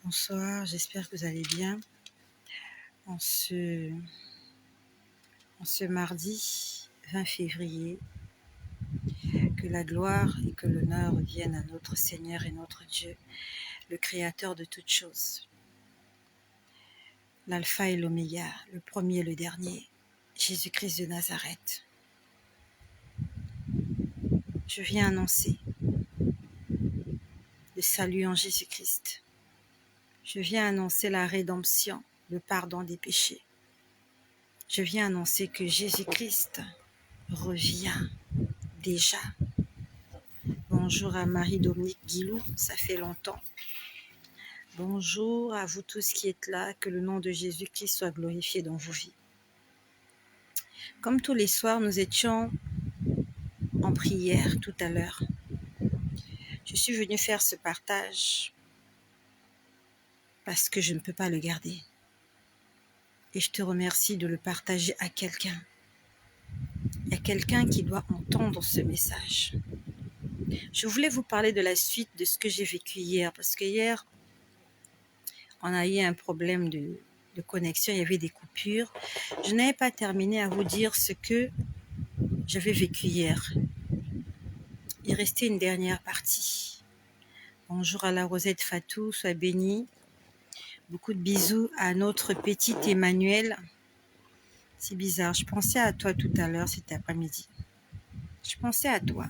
Bonsoir, j'espère que vous allez bien. En ce mardi 20 février, que la gloire et que l'honneur reviennent à notre Seigneur et notre Dieu, le Créateur de toutes choses, l'Alpha et l'Oméga, le premier et le dernier, Jésus-Christ de Nazareth. Je viens annoncer le salut en Jésus-Christ. Je viens annoncer la rédemption, le pardon des péchés. Je viens annoncer que Jésus-Christ revient déjà. Bonjour à Marie-Dominique Guilou, ça fait longtemps. Bonjour à vous tous qui êtes là, que le nom de Jésus-Christ soit glorifié dans vos vies. Comme tous les soirs, nous étions en prière tout à l'heure. Je suis venue faire ce partage parce que je ne peux pas le garder. Et je te remercie de le partager à quelqu'un. Il y a quelqu'un qui doit entendre ce message. Je voulais vous parler de la suite de ce que j'ai vécu hier, parce que hier, on a eu un problème de connexion, il y avait des coupures. Je n'avais pas terminé à vous dire ce que j'avais vécu hier. Il restait une dernière partie. Bonjour à la Rosette Fatou, sois bénie. Beaucoup de bisous à notre petit Emmanuel. C'est bizarre, je pensais à toi tout à l'heure cet après-midi. Je pensais à toi.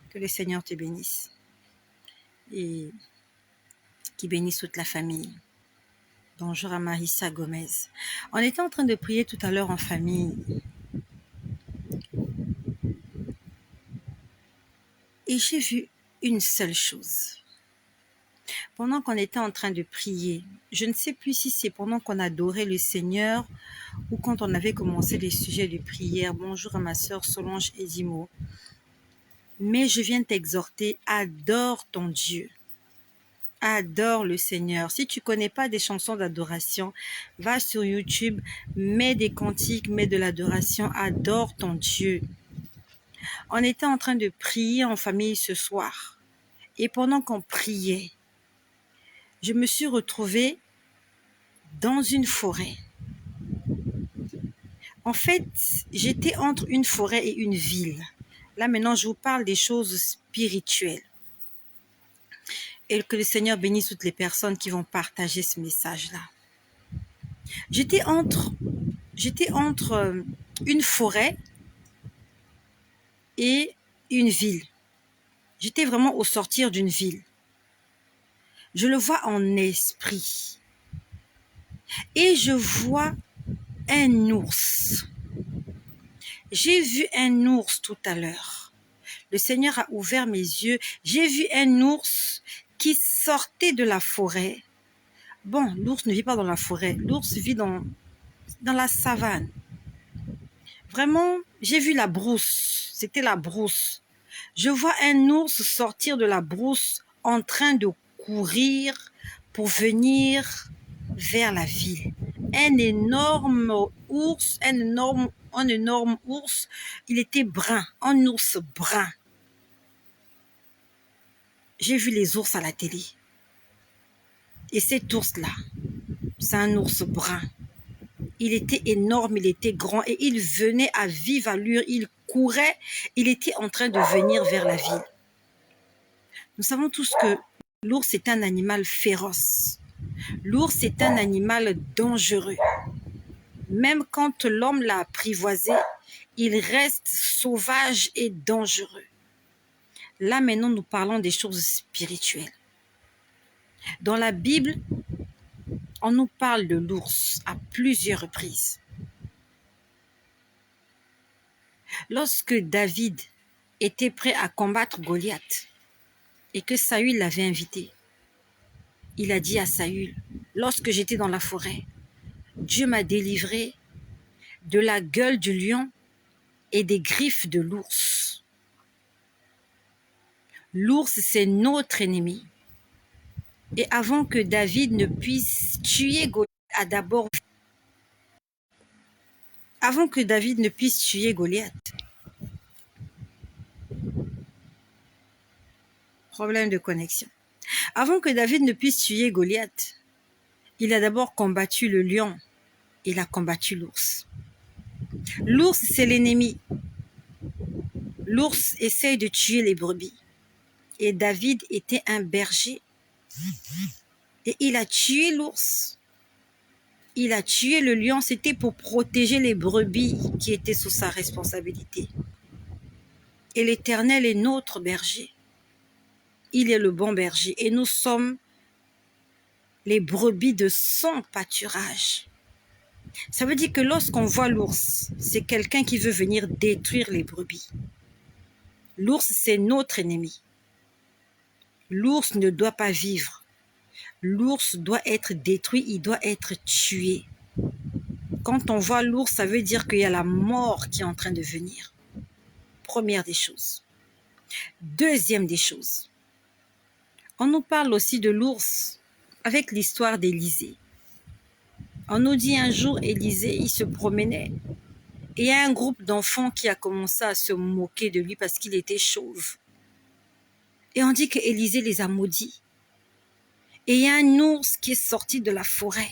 Que le Seigneur te bénisse. Et qu'il bénisse toute la famille. Bonjour à Marissa Gomez. On était en train de prier tout à l'heure en famille. Et j'ai vu une seule chose. Pendant qu'on était en train de prier, je ne sais plus si c'est pendant qu'on adorait le Seigneur ou quand on avait commencé les sujets de prière. Bonjour à ma sœur Solange Edimo. Mais je viens t'exhorter, adore ton Dieu. Adore le Seigneur. Si tu connais pas des chansons d'adoration, va sur YouTube, mets des cantiques, mets de l'adoration, adore ton Dieu. On était en train de prier en famille ce soir. Et pendant qu'on priait, je me suis retrouvée dans une forêt. En fait, j'étais entre une forêt et une ville. Là, maintenant, je vous parle des choses spirituelles. Et que le Seigneur bénisse toutes les personnes qui vont partager ce message-là. J'étais entre une forêt et une ville. J'étais vraiment au sortir d'une ville. Je le vois en esprit. Et je vois un ours. J'ai vu un ours tout à l'heure. Le Seigneur a ouvert mes yeux. J'ai vu un ours qui sortait de la forêt. Bon, l'ours ne vit pas dans la forêt. L'ours vit dans la savane. Vraiment, j'ai vu la brousse. C'était la brousse. Je vois un ours sortir de la brousse en train de courir pour venir vers la ville. Un énorme ours, il était brun, un ours brun. J'ai vu les ours à la télé. Et cet ours-là, c'est un ours brun. Il était énorme, il était grand et il venait à vive allure, il courait, il était en train de venir vers la ville. Nous savons tous que l'ours est un animal féroce. L'ours est un animal dangereux. Même quand l'homme l'a apprivoisé, il reste sauvage et dangereux. Là, maintenant, nous parlons des choses spirituelles. Dans la Bible, on nous parle de l'ours à plusieurs reprises. Lorsque David était prêt à combattre Goliath et que Saül l'avait invité, il a dit à Saül, lorsque j'étais dans la forêt, Dieu m'a délivré de la gueule du lion et des griffes de l'ours. L'ours, c'est notre ennemi. Et avant que David ne puisse tuer Goliath, problème de connexion. Avant que David ne puisse tuer Goliath, il a d'abord combattu le lion. Il a combattu l'ours. L'ours, c'est l'ennemi. L'ours essaye de tuer les brebis. Et David était un berger. Et il a tué l'ours. Il a tué le lion. C'était pour protéger les brebis qui étaient sous sa responsabilité. Et l'Éternel est notre berger. Il est le bon berger. Et nous sommes les brebis de son pâturage. Ça veut dire que lorsqu'on voit l'ours, c'est quelqu'un qui veut venir détruire les brebis. L'ours, c'est notre ennemi. L'ours ne doit pas vivre. L'ours doit être détruit, il doit être tué. Quand on voit l'ours, ça veut dire qu'il y a la mort qui est en train de venir. Première des choses. Deuxième des choses. On nous parle aussi de l'ours avec l'histoire d'Élisée. On nous dit un jour, Élisée, il se promenait. Et il y a un groupe d'enfants qui a commencé à se moquer de lui parce qu'il était chauve. Et on dit que Élisée les a maudits. Et il y a un ours qui est sorti de la forêt.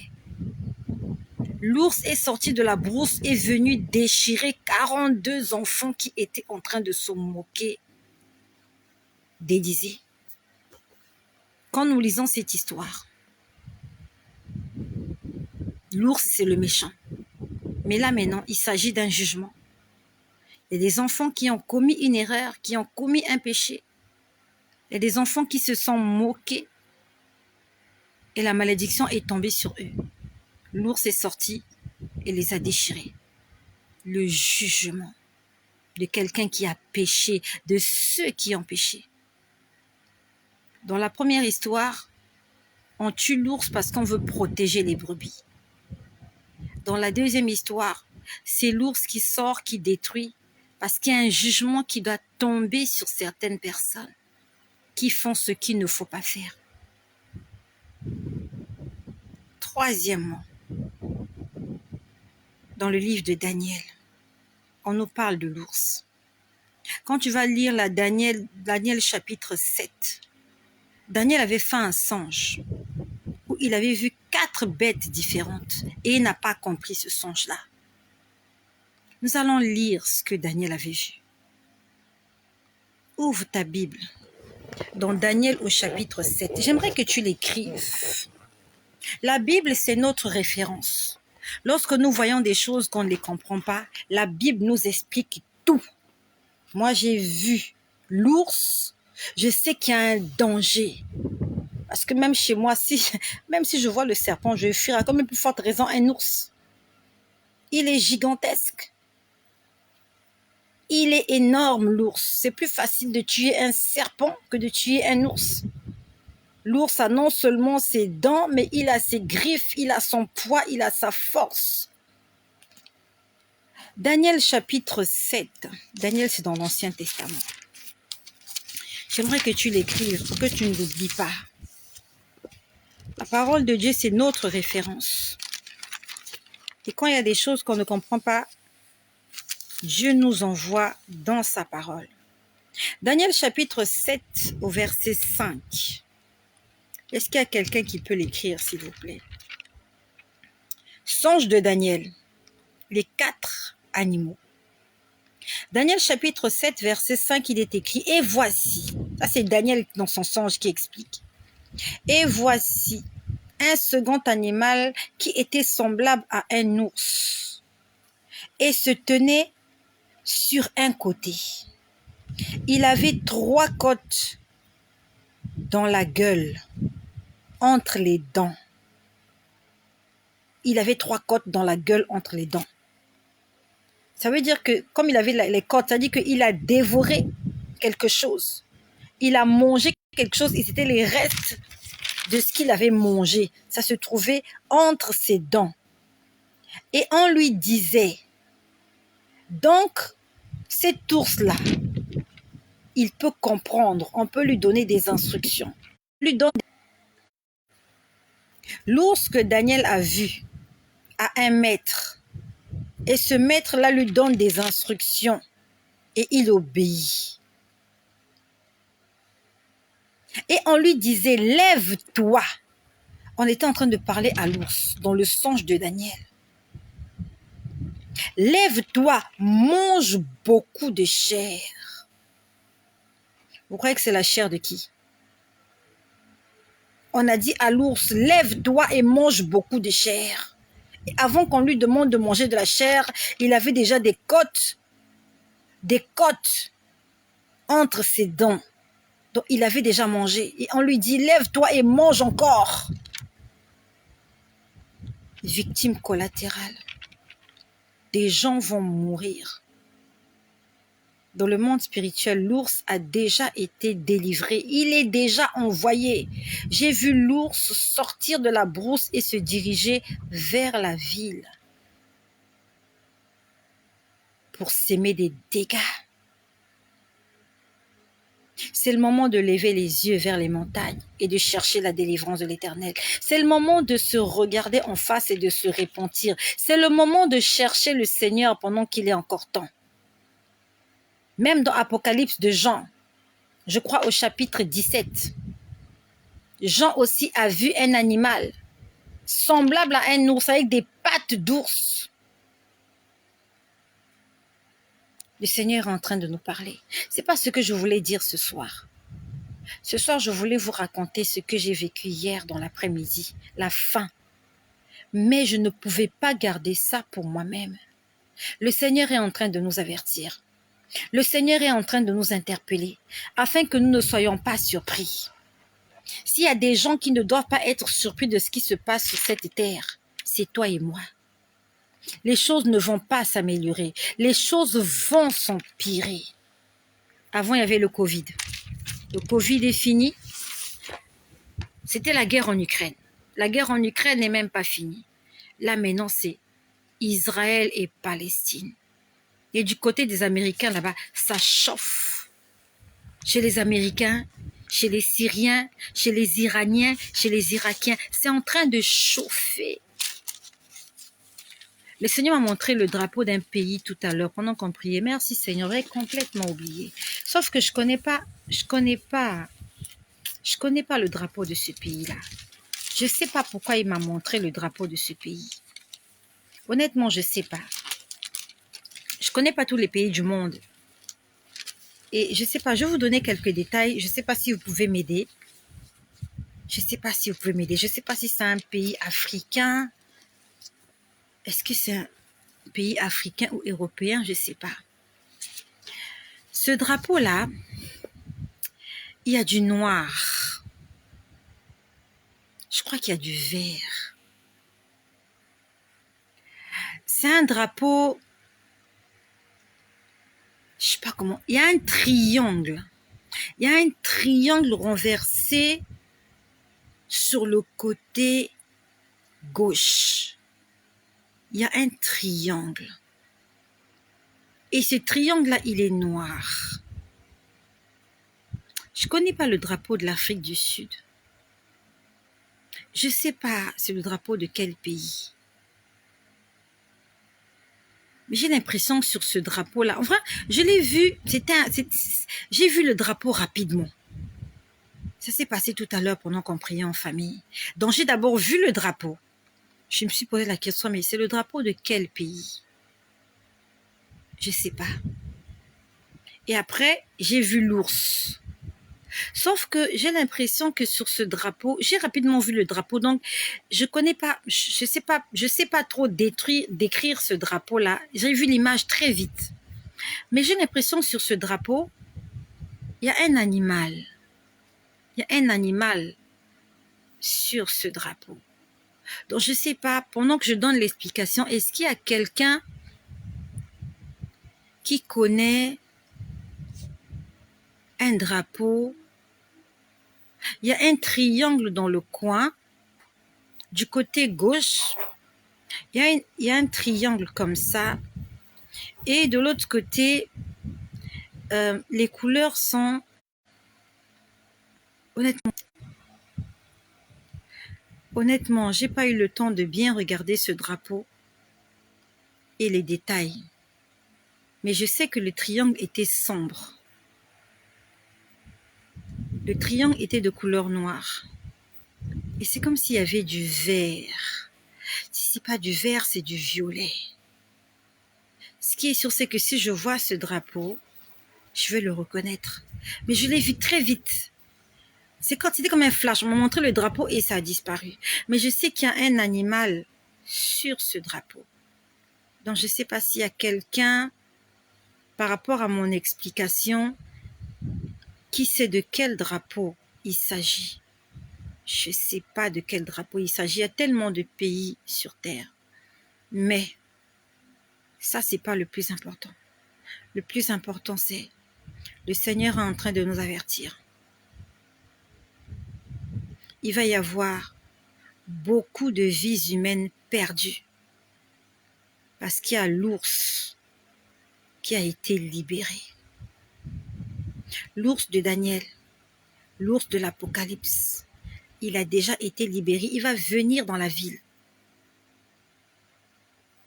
L'ours est sorti de la brousse et est venu déchirer 42 enfants qui étaient en train de se moquer d'Élisée. Quand nous lisons cette histoire, l'ours, c'est le méchant. Mais là maintenant, il s'agit d'un jugement. Il y a des enfants qui ont commis une erreur, qui ont commis un péché. Il y a des enfants qui se sont moqués et la malédiction est tombée sur eux. L'ours est sorti et les a déchirés. Le jugement de quelqu'un qui a péché, de ceux qui ont péché. Dans la première histoire, on tue l'ours parce qu'on veut protéger les brebis. Dans la deuxième histoire, c'est l'ours qui sort, qui détruit, parce qu'il y a un jugement qui doit tomber sur certaines personnes qui font ce qu'il ne faut pas faire. Troisièmement, dans le livre de Daniel, on nous parle de l'ours. Quand tu vas lire la Daniel chapitre 7, Daniel avait fait un songe où il avait vu 4 bêtes différentes et il n'a pas compris ce songe-là. Nous allons lire ce que Daniel avait vu. Ouvre ta Bible dans Daniel au chapitre 7. J'aimerais que tu l'écrives. La Bible, c'est notre référence. Lorsque nous voyons des choses qu'on ne les comprend pas, la Bible nous explique tout. Moi, j'ai vu l'ours. Je sais qu'il y a un danger. Parce que même chez moi, même si je vois le serpent, je fuis à comme une plus forte raison un ours. Il est gigantesque. Il est énorme, l'ours. C'est plus facile de tuer un serpent que de tuer un ours. L'ours a non seulement ses dents, mais il a ses griffes, il a son poids, il a sa force. Daniel chapitre 7. Daniel, c'est dans l'Ancien Testament. J'aimerais que tu l'écrives pour que tu ne l'oublies pas. La parole de Dieu, c'est notre référence. Et quand il y a des choses qu'on ne comprend pas, Dieu nous envoie dans sa parole. Daniel chapitre 7 au verset 5. Est-ce qu'il y a quelqu'un qui peut l'écrire, s'il vous plaît? Songe de Daniel, les 4 animaux. Daniel chapitre 7, verset 5, il est écrit « Et voici », ça c'est Daniel dans son songe qui explique, « Et voici un second animal qui était semblable à un ours et se tenait sur un côté. Il avait 3 côtes dans la gueule, entre les dents. » Il avait 3 côtes dans la gueule entre les dents. Ça veut dire que, comme il avait les côtes, ça dit qu'il a dévoré quelque chose. Il a mangé quelque chose et c'était les restes de ce qu'il avait mangé. Ça se trouvait entre ses dents. Et on lui disait, donc, cet ours-là, il peut comprendre, on peut lui donner des instructions. L'ours que Daniel a vu a un maître. Et ce maître-là lui donne des instructions et il obéit. Et on lui disait, lève-toi. On était en train de parler à l'ours, dans le songe de Daniel. Lève-toi, mange beaucoup de chair. Vous croyez que c'est la chair de qui? On a dit à l'ours, lève-toi et mange beaucoup de chair. Et avant qu'on lui demande de manger de la chair, il avait déjà des côtes entre ses dents. Donc il avait déjà mangé. Et on lui dit, lève-toi et mange encore. Victime collatérale. Des gens vont mourir. Dans le monde spirituel, l'ours a déjà été délivré. Il est déjà envoyé. J'ai vu l'ours sortir de la brousse et se diriger vers la ville pour s'aimer des dégâts. C'est le moment de lever les yeux vers les montagnes et de chercher la délivrance de l'Éternel. C'est le moment de se regarder en face et de se repentir. C'est le moment de chercher le Seigneur pendant qu'il est encore temps. Même dans Apocalypse de Jean, je crois au chapitre 17, Jean aussi a vu un animal semblable à un ours avec des pattes d'ours. Le Seigneur est en train de nous parler. Ce n'est pas ce que je voulais dire ce soir. Ce soir, je voulais vous raconter ce que j'ai vécu hier dans l'après-midi, la faim. Mais je ne pouvais pas garder ça pour moi-même. Le Seigneur est en train de nous avertir. Le Seigneur est en train de nous interpeller afin que nous ne soyons pas surpris. S'il y a des gens qui ne doivent pas être surpris de ce qui se passe sur cette terre, c'est toi et moi. Les choses ne vont pas s'améliorer. Les choses vont s'empirer. Avant, il y avait le Covid. Le Covid est fini. C'était la guerre en Ukraine. La guerre en Ukraine n'est même pas finie. Là, maintenant, c'est Israël et Palestine. Et du côté des Américains, là-bas, ça chauffe. Chez les Américains, chez les Syriens, chez les Iraniens, chez les Irakiens, c'est en train de chauffer. Le Seigneur m'a montré le drapeau d'un pays tout à l'heure pendant qu'on priait. Merci Seigneur, j'avais complètement oublié. Sauf que je connais pas le drapeau de ce pays-là. Je ne sais pas pourquoi il m'a montré le drapeau de ce pays. Honnêtement, je ne sais pas. Je ne connais pas tous les pays du monde. Et je ne sais pas, je vais vous donner quelques détails. Je ne sais pas si vous pouvez m'aider. Je ne sais pas si vous pouvez m'aider. Je ne sais pas si c'est un pays africain. Est-ce que c'est un pays africain ou européen? Je ne sais pas. Ce drapeau-là, il y a du noir. Je crois qu'il y a du vert. C'est un drapeau, je ne sais pas comment, il y a un triangle. Il y a un triangle renversé sur le côté gauche. Il y a un triangle. Et ce triangle-là, il est noir. Je ne connais pas le drapeau de l'Afrique du Sud. Je ne sais pas c'est le drapeau de quel pays. Mais j'ai l'impression que sur ce drapeau-là, enfin, je l'ai vu, j'ai vu le drapeau rapidement. Ça s'est passé tout à l'heure pendant qu'on priait en famille. Donc j'ai d'abord vu le drapeau. Je me suis posé la question, mais c'est le drapeau de quel pays? Je ne sais pas. Et après, j'ai vu l'ours. Sauf que j'ai l'impression que sur ce drapeau, j'ai rapidement vu le drapeau, donc je connais pas, je sais pas trop décrire ce drapeau-là. J'ai vu l'image très vite. Mais j'ai l'impression que sur ce drapeau, il y a un animal. Il y a un animal sur ce drapeau. Donc je sais pas, pendant que je donne l'explication, est-ce qu'il y a quelqu'un qui connaît un drapeau? Il y a un triangle dans le coin. Du côté gauche, il y a un triangle comme ça. Et de l'autre côté, les couleurs sont... Honnêtement, j'ai pas eu le temps de bien regarder ce drapeau et les détails. Mais je sais que le triangle était sombre. Le triangle était de couleur noire. Et c'est comme s'il y avait du vert. Si c'est pas du vert, c'est du violet. Ce qui est sûr, c'est que si je vois ce drapeau, je vais le reconnaître. Mais je l'ai vu très vite. C'était comme un flash. On m'a montré le drapeau et ça a disparu. Mais je sais qu'il y a un animal sur ce drapeau. Donc je ne sais pas s'il y a quelqu'un, par rapport à mon explication, qui sait de quel drapeau il s'agit. Je ne sais pas de quel drapeau il s'agit. Il y a tellement de pays sur Terre. Mais ça, ce n'est pas le plus important. Le plus important, c'est le Seigneur est en train de nous avertir. Il va y avoir beaucoup de vies humaines perdues parce qu'il y a l'ours qui a été libéré. L'ours de Daniel, l'ours de l'Apocalypse, il a déjà été libéré. Il va venir dans la ville.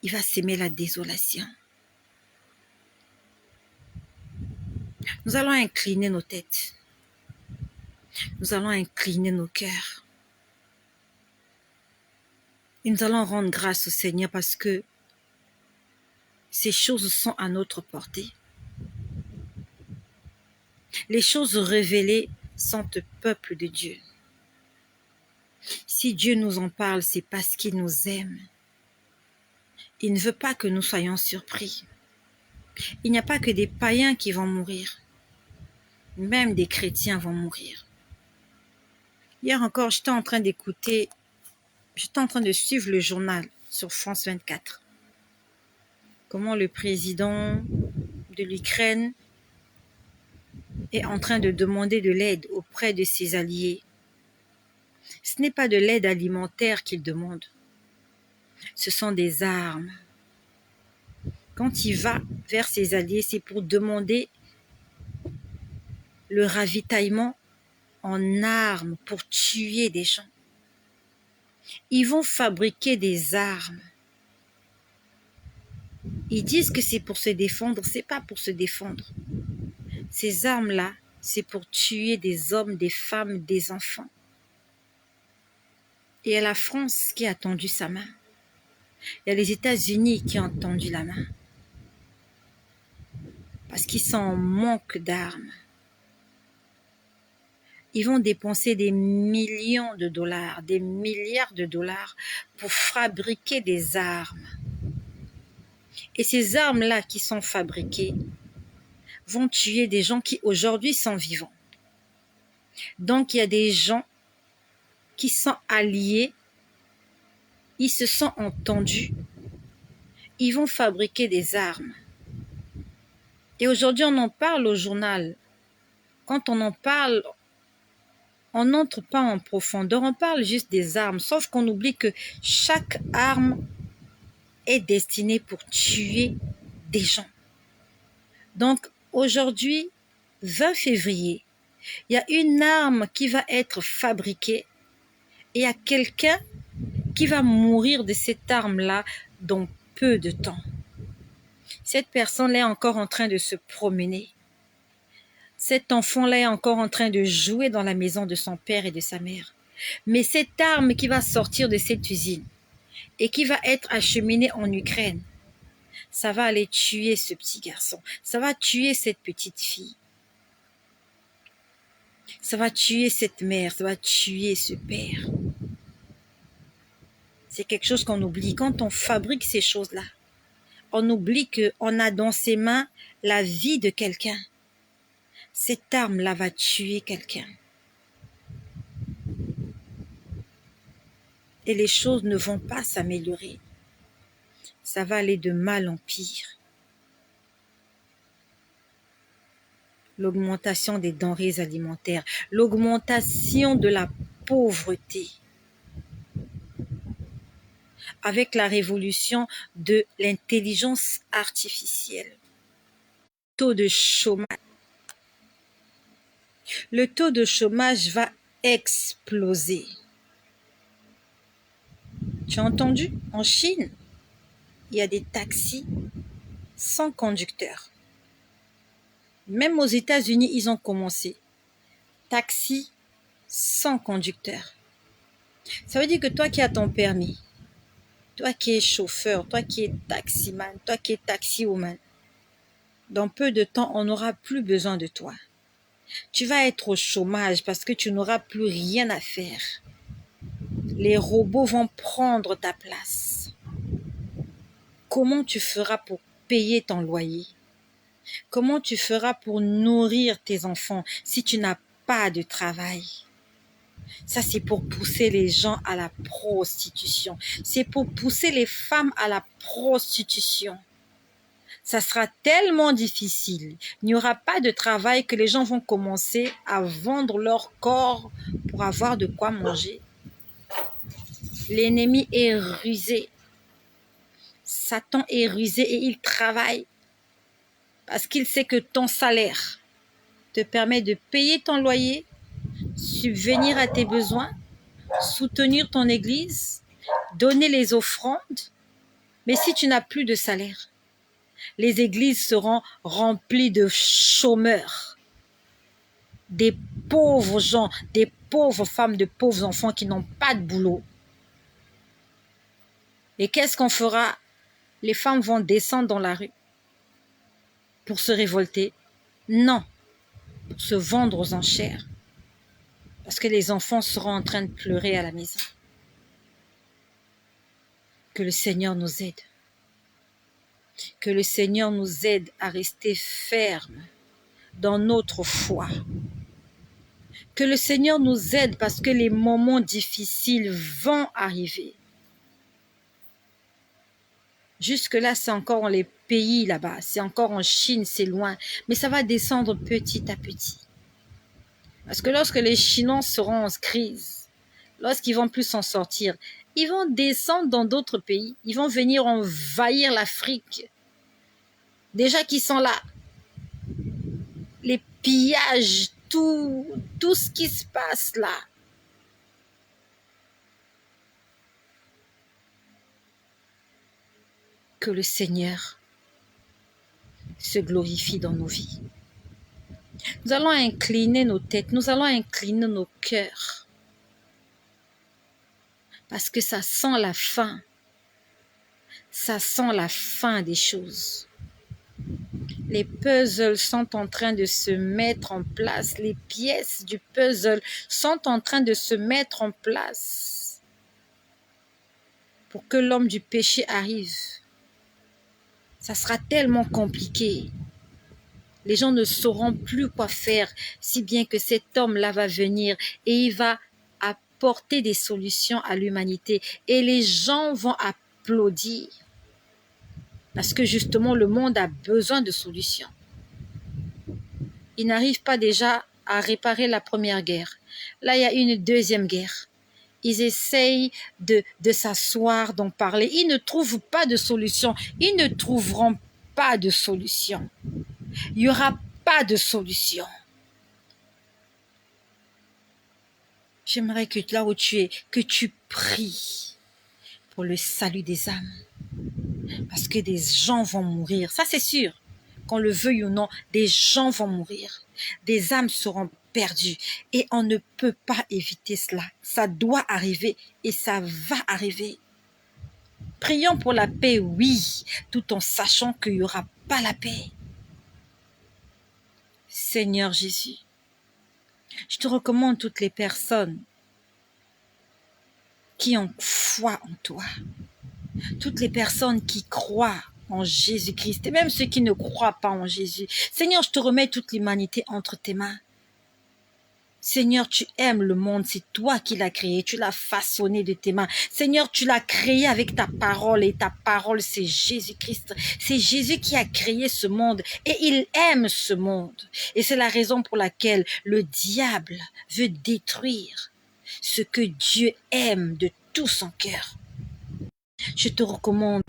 Il va s'aimer la désolation. Nous allons incliner nos têtes. Nous allons incliner nos cœurs. Et nous allons rendre grâce au Seigneur parce que ces choses sont à notre portée. Les choses révélées sont au peuple de Dieu. Si Dieu nous en parle, c'est parce qu'il nous aime. Il ne veut pas que nous soyons surpris. Il n'y a pas que des païens qui vont mourir. Même des chrétiens vont mourir. Hier encore, j'étais en train de suivre le journal sur France 24. Comment le président de l'Ukraine est en train de demander de l'aide auprès de ses alliés. Ce n'est pas de l'aide alimentaire qu'il demande. Ce sont des armes. Quand il va vers ses alliés, c'est pour demander le ravitaillement en armes pour tuer des gens. Ils vont fabriquer des armes. Ils disent que c'est pour se défendre, c'est pas pour se défendre. Ces armes-là, c'est pour tuer des hommes, des femmes, des enfants. Et il y a la France qui a tendu sa main. Il y a les États-Unis qui ont tendu la main. Parce qu'ils sont en manque d'armes. Ils vont dépenser des millions de dollars, des milliards de dollars pour fabriquer des armes. Et ces armes-là qui sont fabriquées vont tuer des gens qui aujourd'hui sont vivants. Donc il y a des gens qui sont alliés, ils se sont entendus, ils vont fabriquer des armes. Et aujourd'hui on en parle au journal. Quand on en parle, on n'entre pas en profondeur, on parle juste des armes, sauf qu'on oublie que chaque arme est destinée pour tuer des gens. Donc aujourd'hui, 20 février, il y a une arme qui va être fabriquée et il y a quelqu'un qui va mourir de cette arme-là dans peu de temps. Cette personne-là est encore en train de se promener. Cet enfant-là est encore en train de jouer dans la maison de son père et de sa mère. Mais cette arme qui va sortir de cette usine et qui va être acheminée en Ukraine, ça va aller tuer ce petit garçon. Ça va tuer cette petite fille. Ça va tuer cette mère. Ça va tuer ce père. C'est quelque chose qu'on oublie. Quand on fabrique ces choses-là, on oublie qu'on a dans ses mains la vie de quelqu'un. Cette arme-là va tuer quelqu'un. Et les choses ne vont pas s'améliorer. Ça va aller de mal en pire. L'augmentation des denrées alimentaires, l'augmentation de la pauvreté. Avec la révolution de l'intelligence artificielle. Taux de chômage. Le taux de chômage va exploser. Tu as entendu? En Chine, il y a des taxis sans conducteur. Même aux États-Unis, ils ont commencé. taxi sans conducteur. Ça veut dire que toi qui as ton permis, toi qui es chauffeur, toi qui es taximan, toi qui es taxiwoman, dans peu de temps, on n'aura plus besoin de toi. Tu vas être au chômage parce que tu n'auras plus rien à faire. Les robots vont prendre ta place. Comment tu feras pour payer ton loyer? Comment tu feras pour nourrir tes enfants si tu n'as pas de travail? Ça, c'est pour pousser les gens à la prostitution. C'est pour pousser les femmes à la prostitution. Ça sera tellement difficile. Il n'y aura pas de travail que les gens vont commencer à vendre leur corps pour avoir de quoi manger. L'ennemi est rusé. Satan est rusé et il travaille parce qu'il sait que ton salaire te permet de payer ton loyer, subvenir à tes besoins, soutenir ton église, donner les offrandes. Mais si tu n'as plus de salaire, les églises seront remplies de chômeurs, des pauvres gens, des pauvres femmes, de pauvres enfants qui n'ont pas de boulot. Et qu'est-ce qu'on fera? Les femmes vont descendre dans la rue pour se révolter? Non, pour se vendre aux enchères. Parce que les enfants seront en train de pleurer à la maison. Que le Seigneur nous aide. Que le Seigneur nous aide à rester fermes dans notre foi. Que le Seigneur nous aide parce que les moments difficiles vont arriver. Jusque-là, c'est encore dans les pays là-bas. C'est encore en Chine, c'est loin. Mais ça va descendre petit à petit. Parce que lorsque les Chinois seront en crise, lorsqu'ils vont plus s'en sortir, ils vont descendre dans d'autres pays. Ils vont venir envahir l'Afrique. Déjà qu'ils sont là. Les pillages, tout ce qui se passe là. Que le Seigneur se glorifie dans nos vies. Nous allons incliner nos têtes, nous allons incliner nos cœurs. Parce que ça sent la fin. Ça sent la fin des choses. Les puzzles sont en train de se mettre en place. Les pièces du puzzle sont en train de se mettre en place. Pour que l'homme du péché arrive. Ça sera tellement compliqué. Les gens ne sauront plus quoi faire, si bien que cet homme-là va venir et il va apporter des solutions à l'humanité. Et les gens vont applaudir. Parce que justement, le monde a besoin de solutions. Il n'arrive pas déjà à réparer la première guerre. Là, il y a une deuxième guerre. Ils essayent de s'asseoir, d'en parler. Ils ne trouvent pas de solution. Ils ne trouveront pas de solution. Il n'y aura pas de solution. J'aimerais que là où tu es, que tu pries pour le salut des âmes. Parce que des gens vont mourir. Ça, c'est sûr. Qu'on le veuille ou non, des gens vont mourir. Des âmes seront perdues. Et on ne peut pas éviter cela. Ça doit arriver et ça va arriver. Prions pour la paix, oui, tout en sachant qu'il n'y aura pas la paix. Seigneur Jésus, je te recommande toutes les personnes qui ont foi en toi. Toutes les personnes qui croient en Jésus-Christ et même ceux qui ne croient pas en Jésus. Seigneur, je te remets toute l'humanité entre tes mains. Seigneur, tu aimes le monde, c'est toi qui l'as créé, tu l'as façonné de tes mains. Seigneur, tu l'as créé avec ta parole et ta parole, c'est Jésus-Christ. C'est Jésus qui a créé ce monde et il aime ce monde. Et c'est la raison pour laquelle le diable veut détruire ce que Dieu aime de tout son cœur. Je te recommande